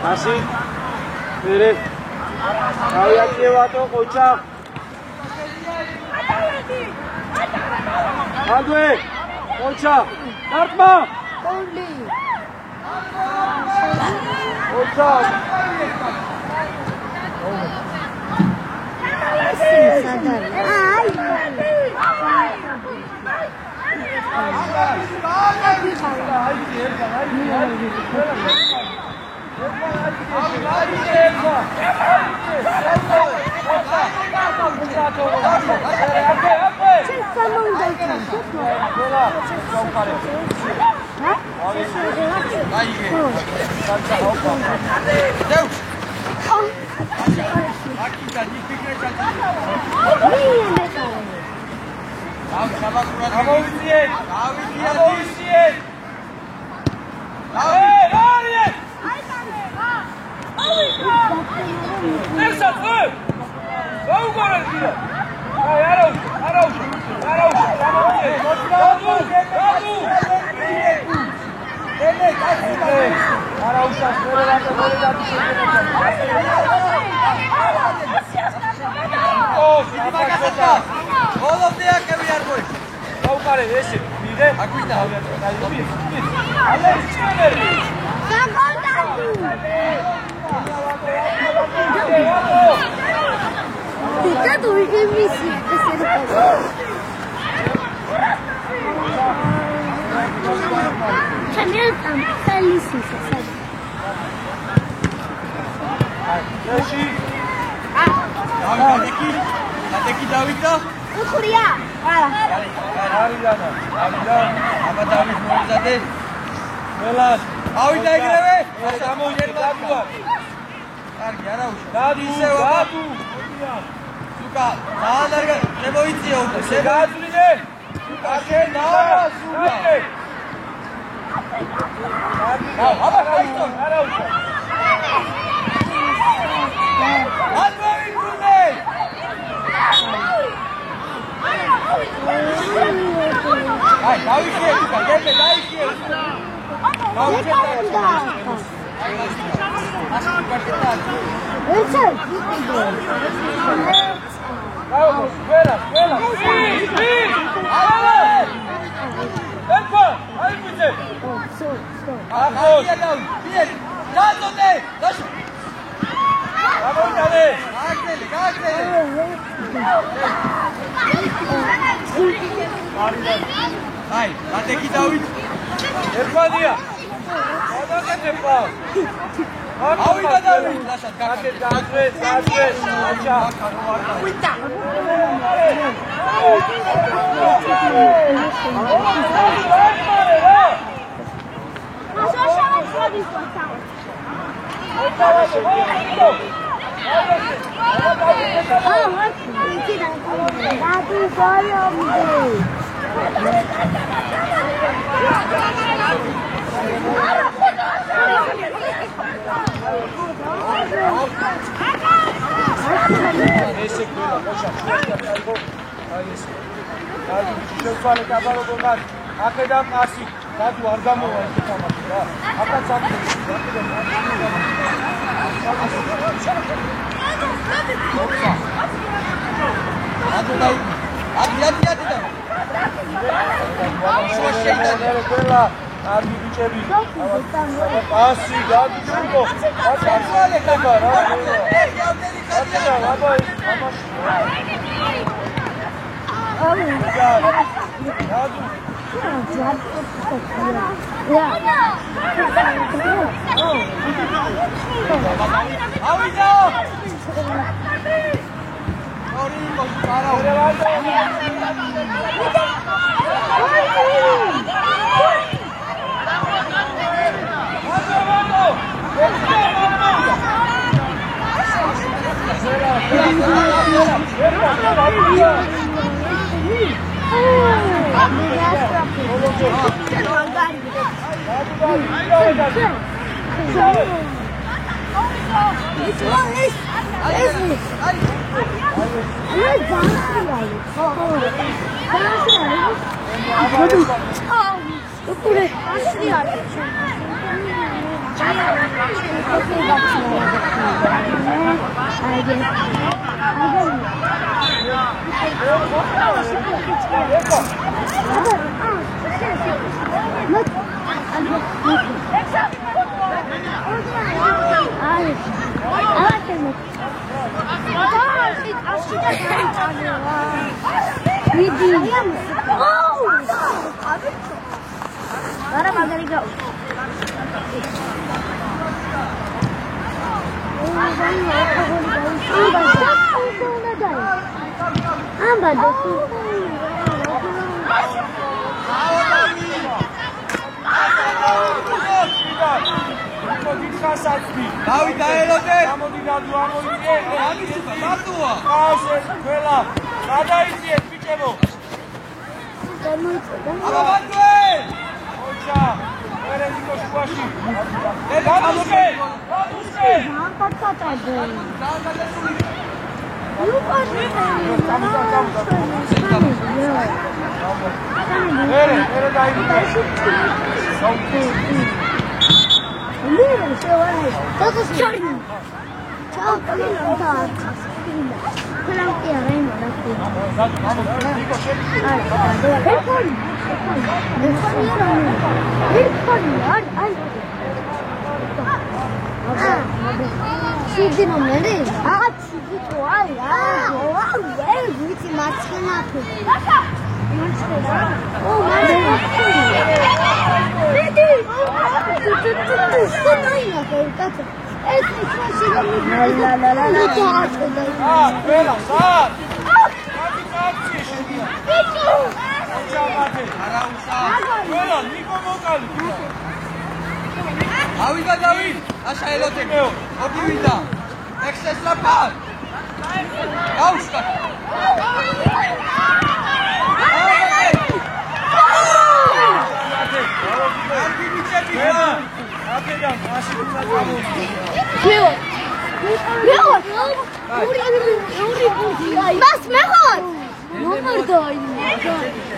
Así, mire, había llevado cocha. Andue, cocha, Dartma. Cocha.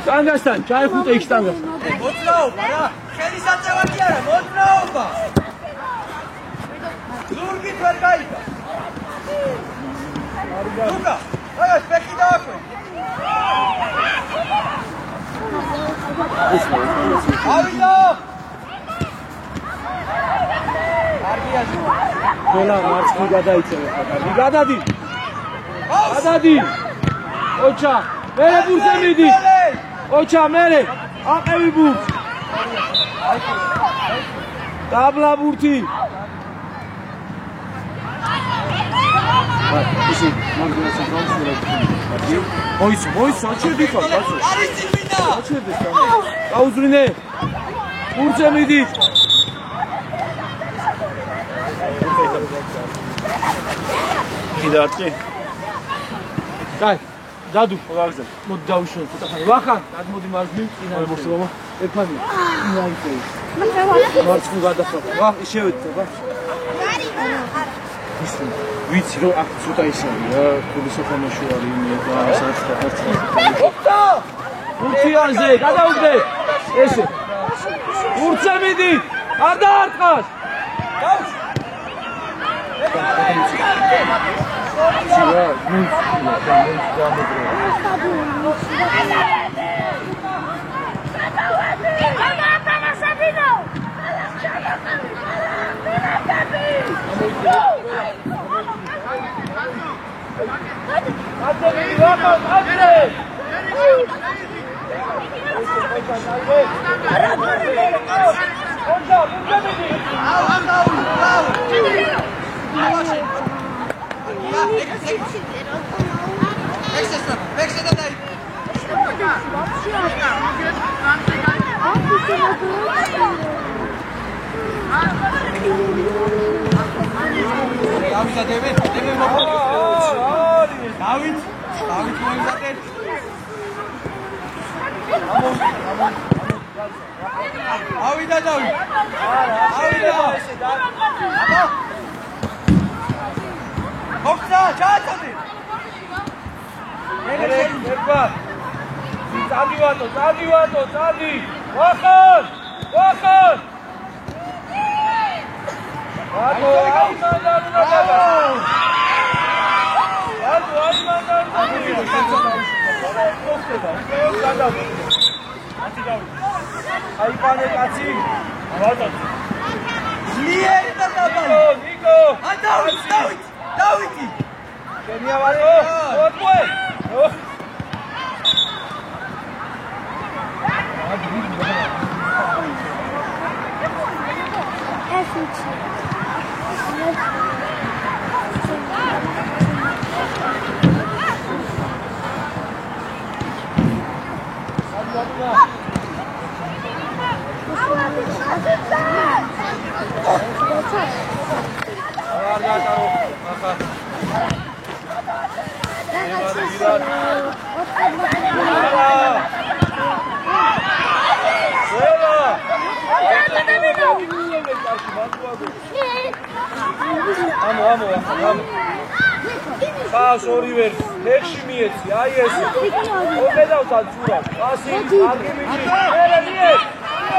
Tangastan, ჩაიხუტე იქ ტანგას. მოძრაობა რა, ხელის აწევა კი არა, მოძრაობა. ზურგით ვერ გაიგა. ლუკა, აი სპექი დააკვე. ავიდა. კარგია. ყველა მარცხნი გადაიცემა ხა. გადადი. გადადი. ოჩა, მერე ბურთზე მიდი. ოჩა, მერე. აყევი ბურთს. დაბლა ბურთი. ისი, მაგას აღავსურებ. მოიცო, აჩერდი ხარ, კაცო. არის წინა. აჩერდი ხარ. გაუძვრინე. ბურთზე მიდი. კიდე ატყი. კაი, დადუ ხოლმე. მოდი დავიშო ცოტა ხანი. ვახან, გადმოდი მარჯვნივ, წინა მოსულობა. ეფანი. ნაიზე. მარცხნივ გადახვა. ვახ, შევედი ბა. ვიცი რომ აქ ცოტა ისაა რა, ქულის ოხამაში არის მე და საერთოდ ბურთიანზე გადაუგდე. ესე. ბურთზე მიდი. არ დაარტყას. ერქვა წადივატო წადი ვახან ვატო აიმანდან უნდა აიპანე კაცი ძლიერი და დაბალი ნიკო დავითი შენია ვარო ოთვე Πας ორივე ლექსი მიეცი, აი ეს. ოდედავს აცურა. პასი, კარგი მიჩი. მერე მიე.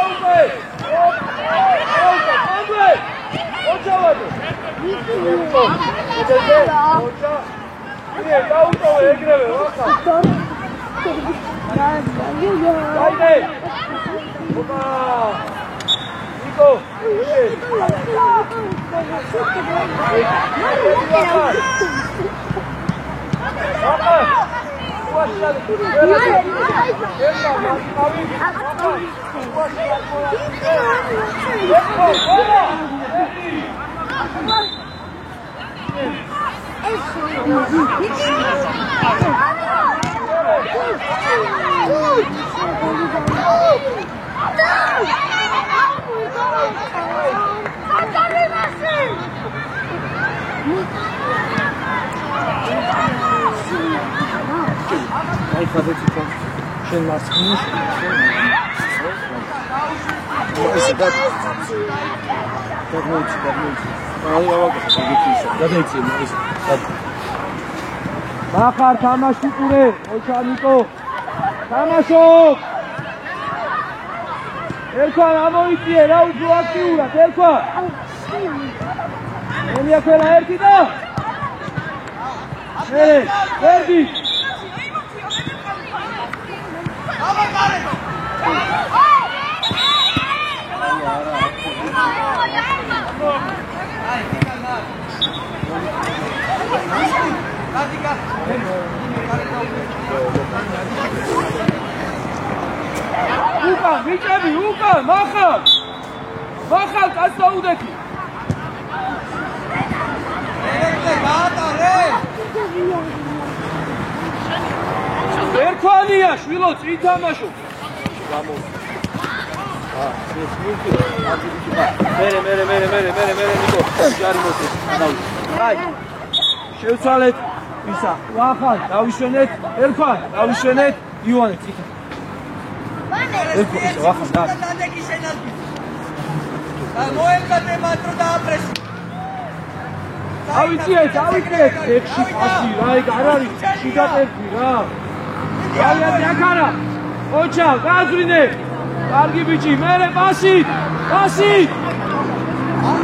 უკვე. უკვე. ოჩავადო. ოჩა. მიე, დაუტოვე ეგრევე, ვახა. დაიდე. ოპა. ნიკო. Ai faceți cum și în masculină. Este dat. Dat mulți. Ai avut să găsiți. Dați-mi, mai. Mahar tamashi pure, Oçaniko. Tamasho. Erkvan amoitie, ra uzu aktiura, Erkvan. Enia quella erti da. Verdi. Ucan, Mahal, κάτσε το ουδέκι. Erkvanია, შვილო, წინ თამაშო. მერე ნიკო, ჯარი მოწეს. აი. შევცვალეთ ისა, ვახან, დავიშვენეთ, ერქვან, დავიშვენეთ, ივანე წინ. ერქვა, ვახან, და. მოემზადე მატრო დააპრესი. ავიწიეთ, 6 პასი, რა ეგ არ არის, შიგატერთი რა. დავიარდი აქ არა. ოჩა, გააზრინე. კარგი ბიჭი, მერე პასი.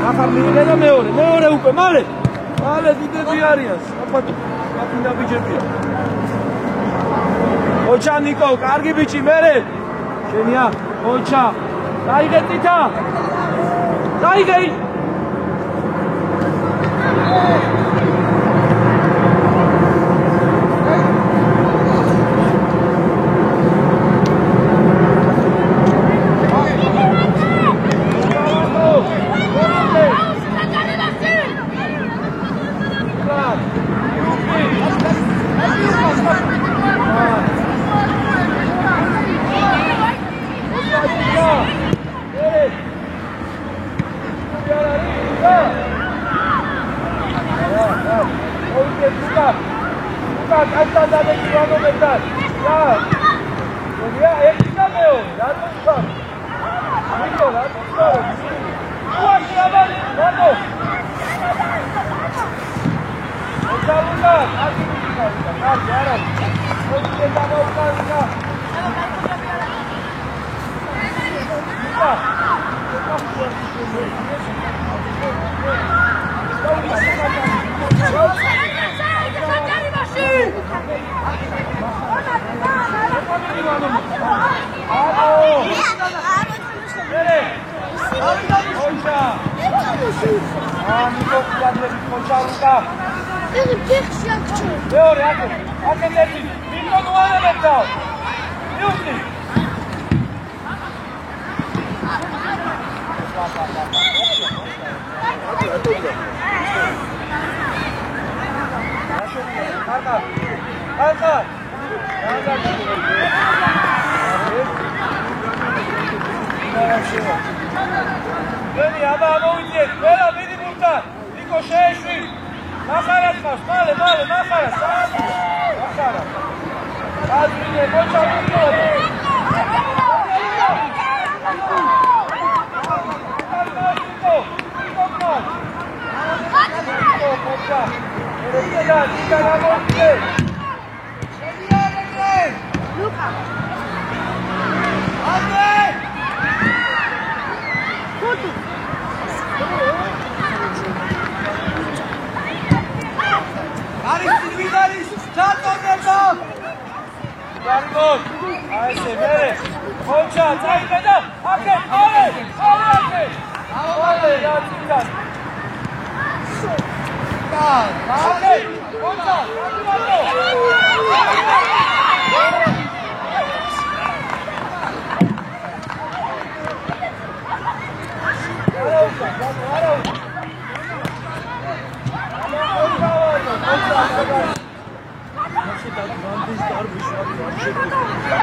ახლა მიგედა მეორე უკვე, მალე დიდები არიან, აპატი ბიჭებია. ოჩა ნიკო, კარგი ბიჭი, მერე. შენია, ოჩა. დაიგე წითა. დაიგე. Thank you.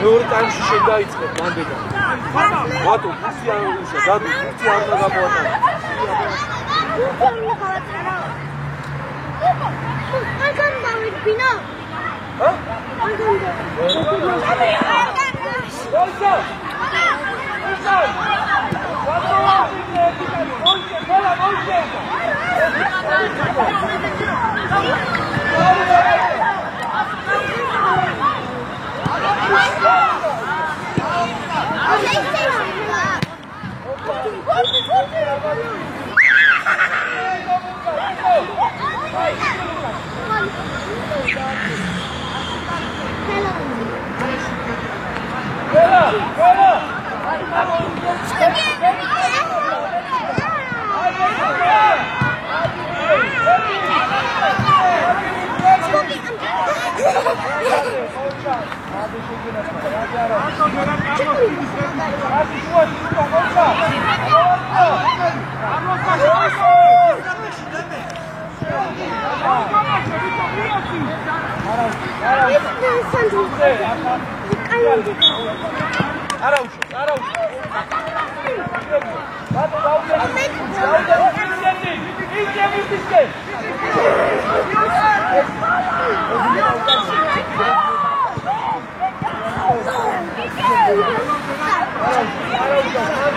მეორე ტაიმში შეგაიწყო განდედა. ბატო, ფუსი არ უშა, დადო, ფუსი არ უნდა გამოატანა. Arkan David Pina. Hã? Arkan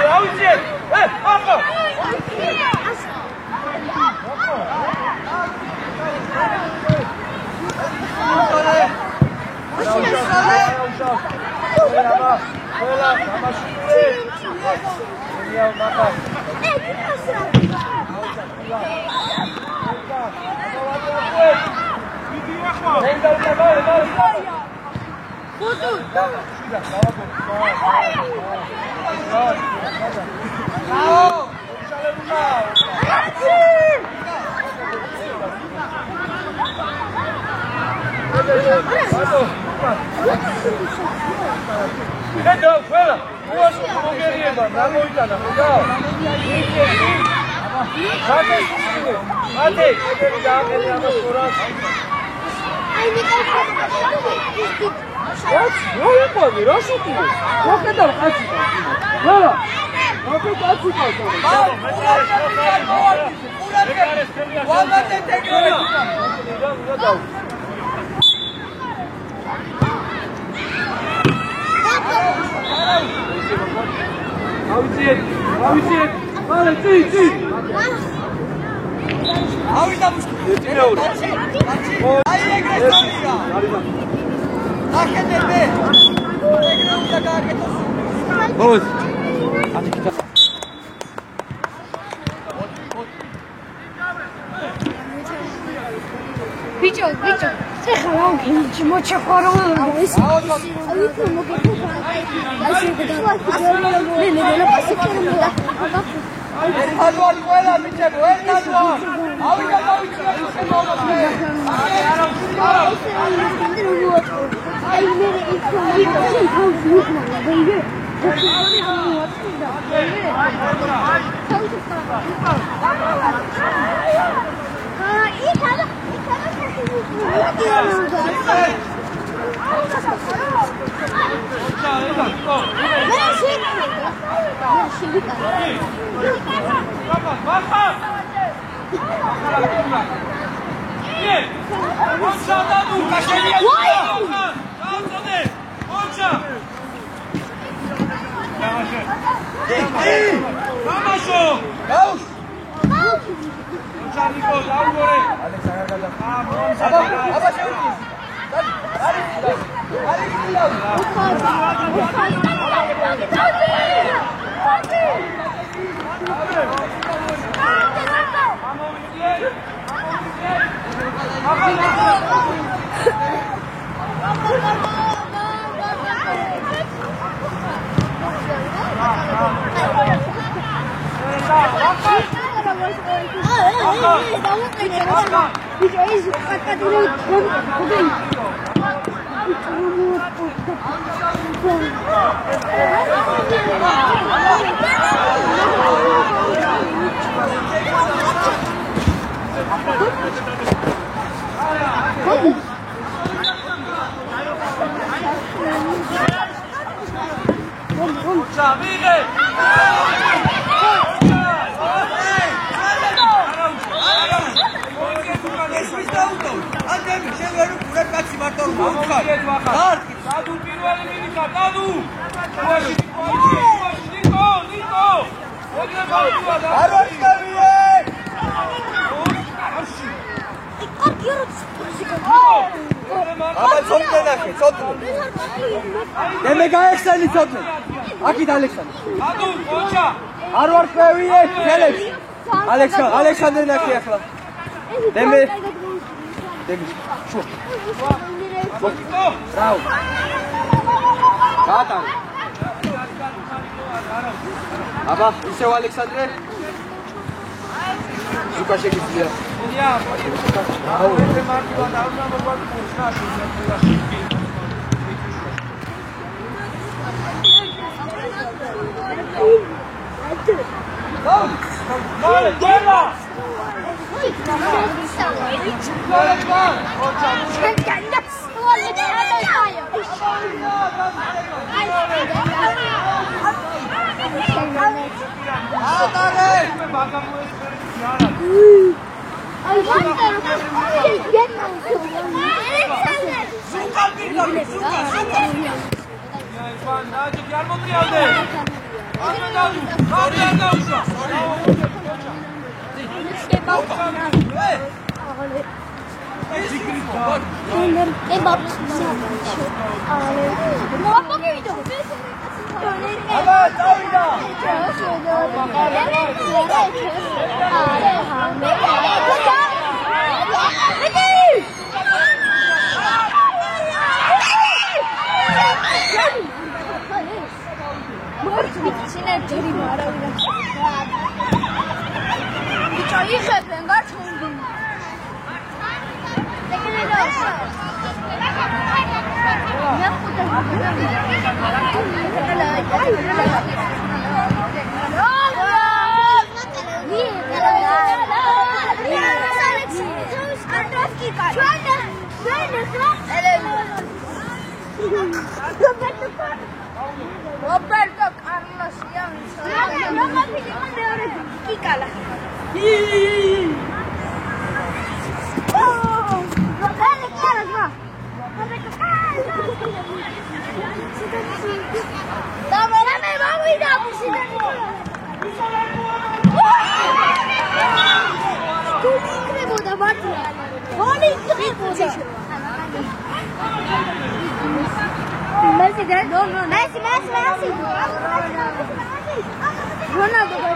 How is it? ავიდა მუშკი. აი ეგრე წავიდა. აკეთებე. ეგრე უნდა გააკეთოს. მოდი. აკეთე. Bicho, ეხლა ვაგინჩი მოჩახვარო ის. ავითო მოგეთქვა. ასე და პასიკერმოდა. ალბათ ყველა მიჩებო, ერთადვა. ავიდა დავიწყე შემოვიდე. აი მე ის ვიგე. მე გაეხსენი ცოტნე. აკით ალექსანდრე. ადუ, ოჩა. არ ვარ ხვევიე, ხელებში. ალექსანდრე ნახე ახლა. მე შუ. რაუ. გატარე. აბა, ისევ ალექსანდრე. ზუკა შეგიძლია. რაუ. მე მარტივად არ უნდა მოგვაქვს ნახე. Roberto Carlos Kikala. Dame, Ronaldo Messi.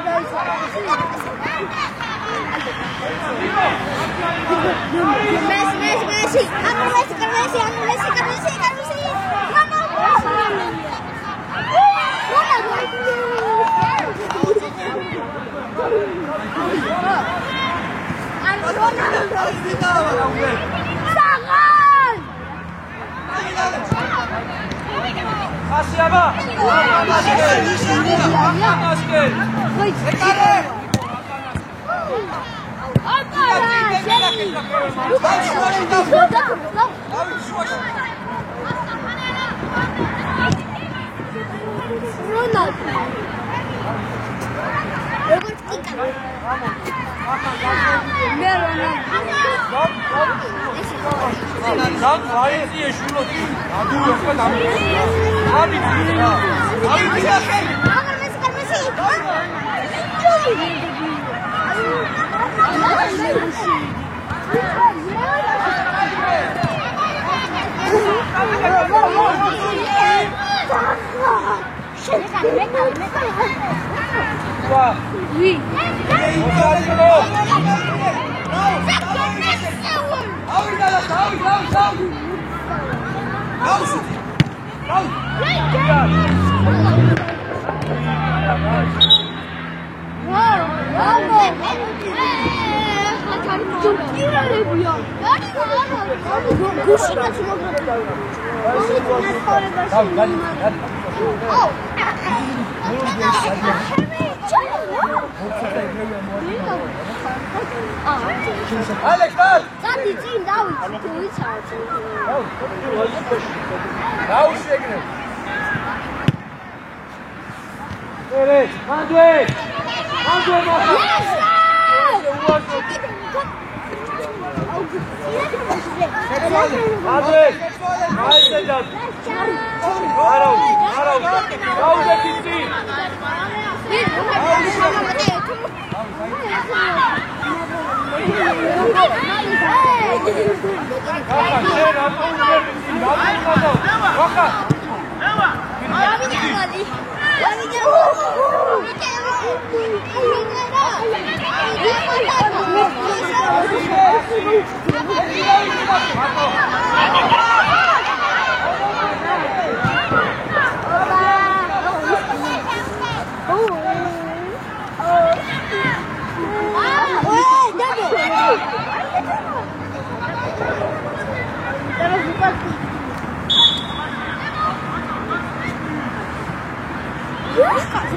Alex, was? Sag die 10 down. Du willst Rausschicken. Felix, André! André, mach André! Weißt du das? Raus,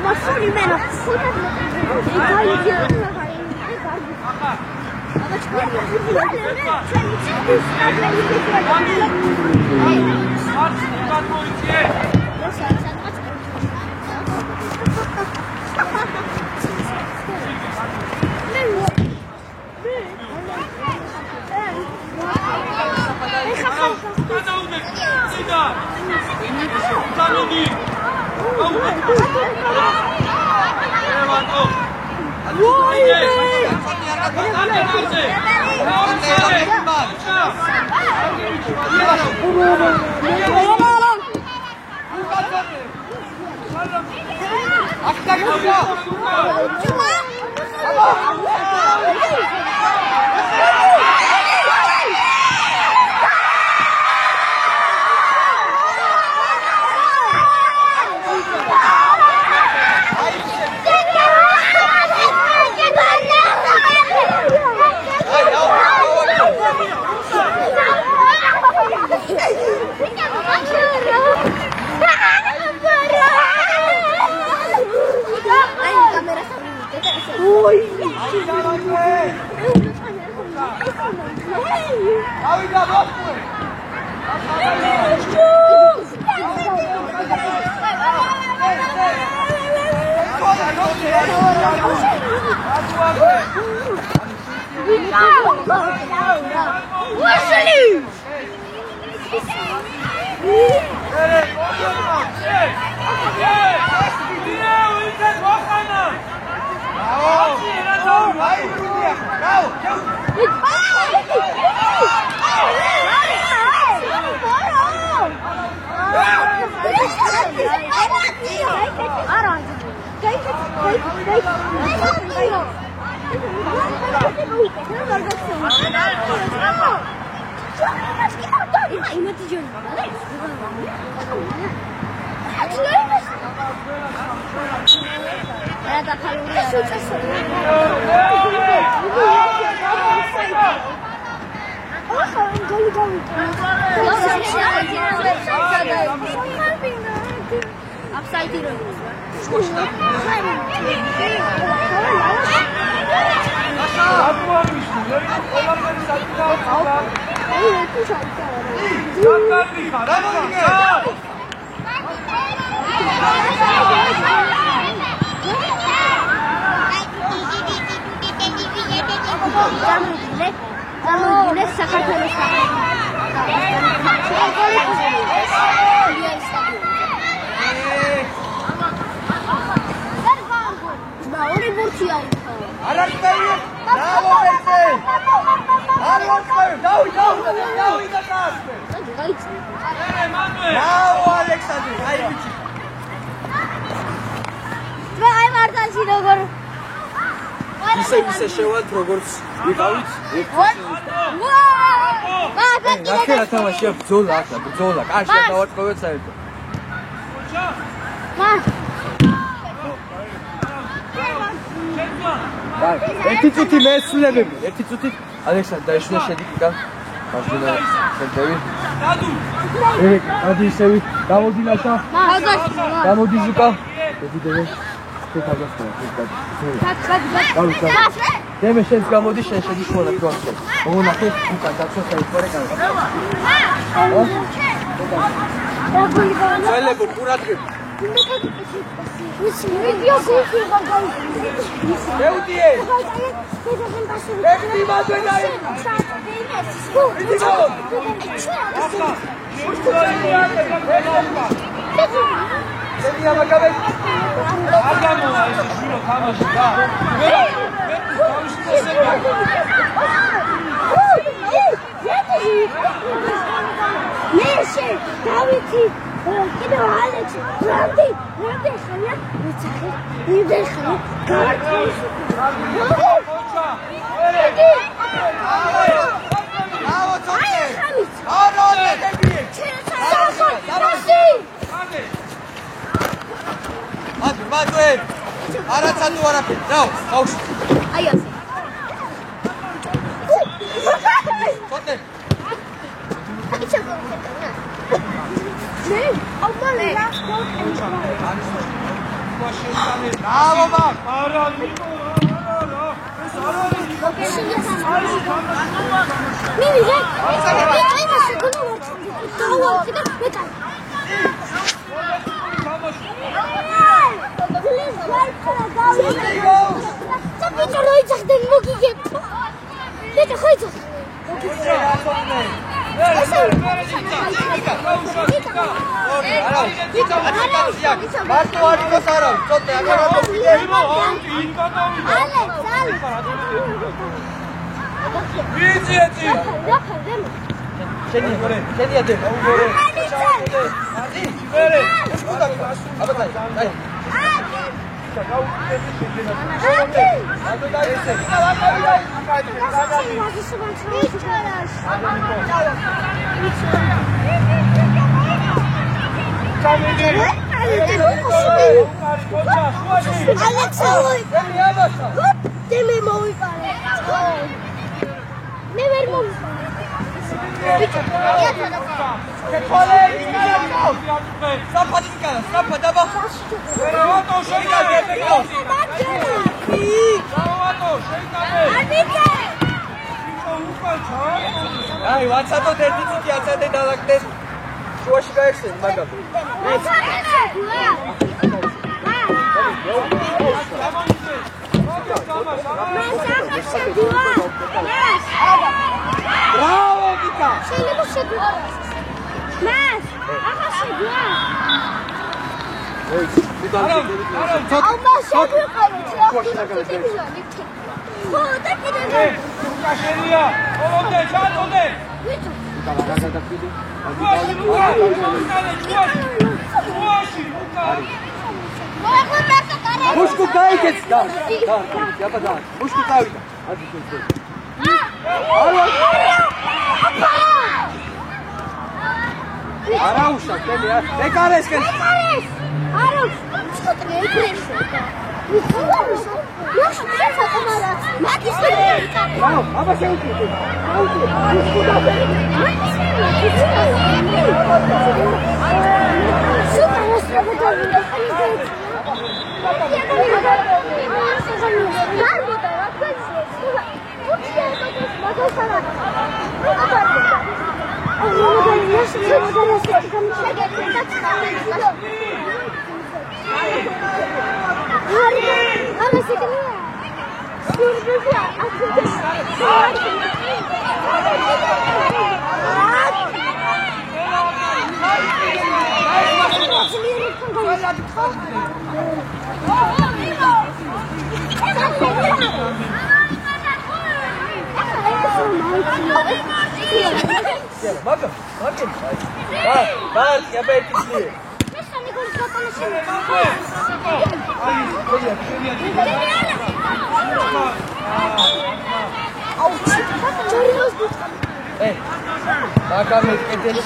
Ma solo in meno. Go! ისე შევალთ როგორც ვიყავით. ნახე რა თამაშია ბრძოლა ახლა ბრძოლა. კარში დავატყოვეთ საერთოდ. ერთი წუთი მეცვლებები, ერთი წუთი ალექსანდრე დაიშვა შედიკიდან. მაშინა ცენტრი. ადი ისევი, გამოდი ლაშა. გამოდი ზუკა. დედიდე. დემე შენს გამოდი შენ შედიშმონა თვალს. მოგონახე უკან დაცვა საერთოდ კაი. წელებო ყურადღებ. ვიდეო გულში ვარ. მეუდიე. ეხი მადვენაი. Senti la cabeza. Hagamos ese giro თამაში და. მეშე დავითი კიდევ ალექს რამდენი ხანია ვიცახე იმდენ ხანია გავარკვევი ხოჩა ერე აუ წოწე აუ როდები ჩერასა მადვე არაცადო არაფერი დაო ბავშვი აი ასე წოწე Bravo, Mark! Ai, WhatsApp to terti ti acha de dalakte. Shoshi gaisen maga. Bravo, Vika. შეიძლება შეგვა. მას, ახლა შეგვა. აუ, შეგვიყავით რა. ხო, და კიდე. კაშერია, ოლოდე, ჩატოდე. ვიცი. გუაში, უკან. Мушку дайте, да. Я подам. Мушку ставить. Арауша, тебе, Бекарес. Арауш, что ты не играешь? Я что ты фотомара? Магис ты. Браво, аба се ути. Мушку дай. Я бы эти шли. Эй, пока мы это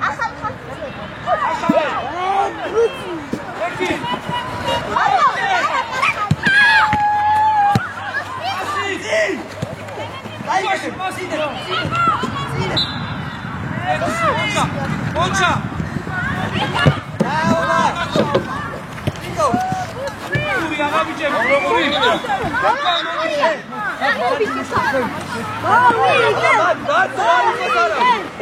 Aha Monça!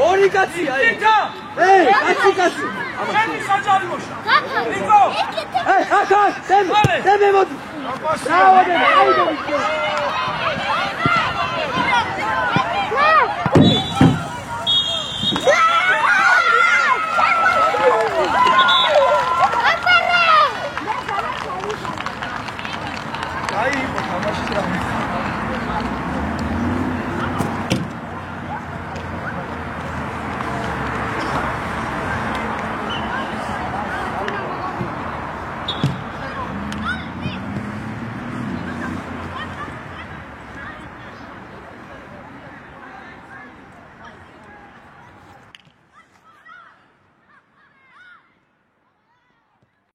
ორი კაცი აი კაცი ჩემი საჯარი მოშა ნიკო აკა დემე მოდი ბრავო დემე აი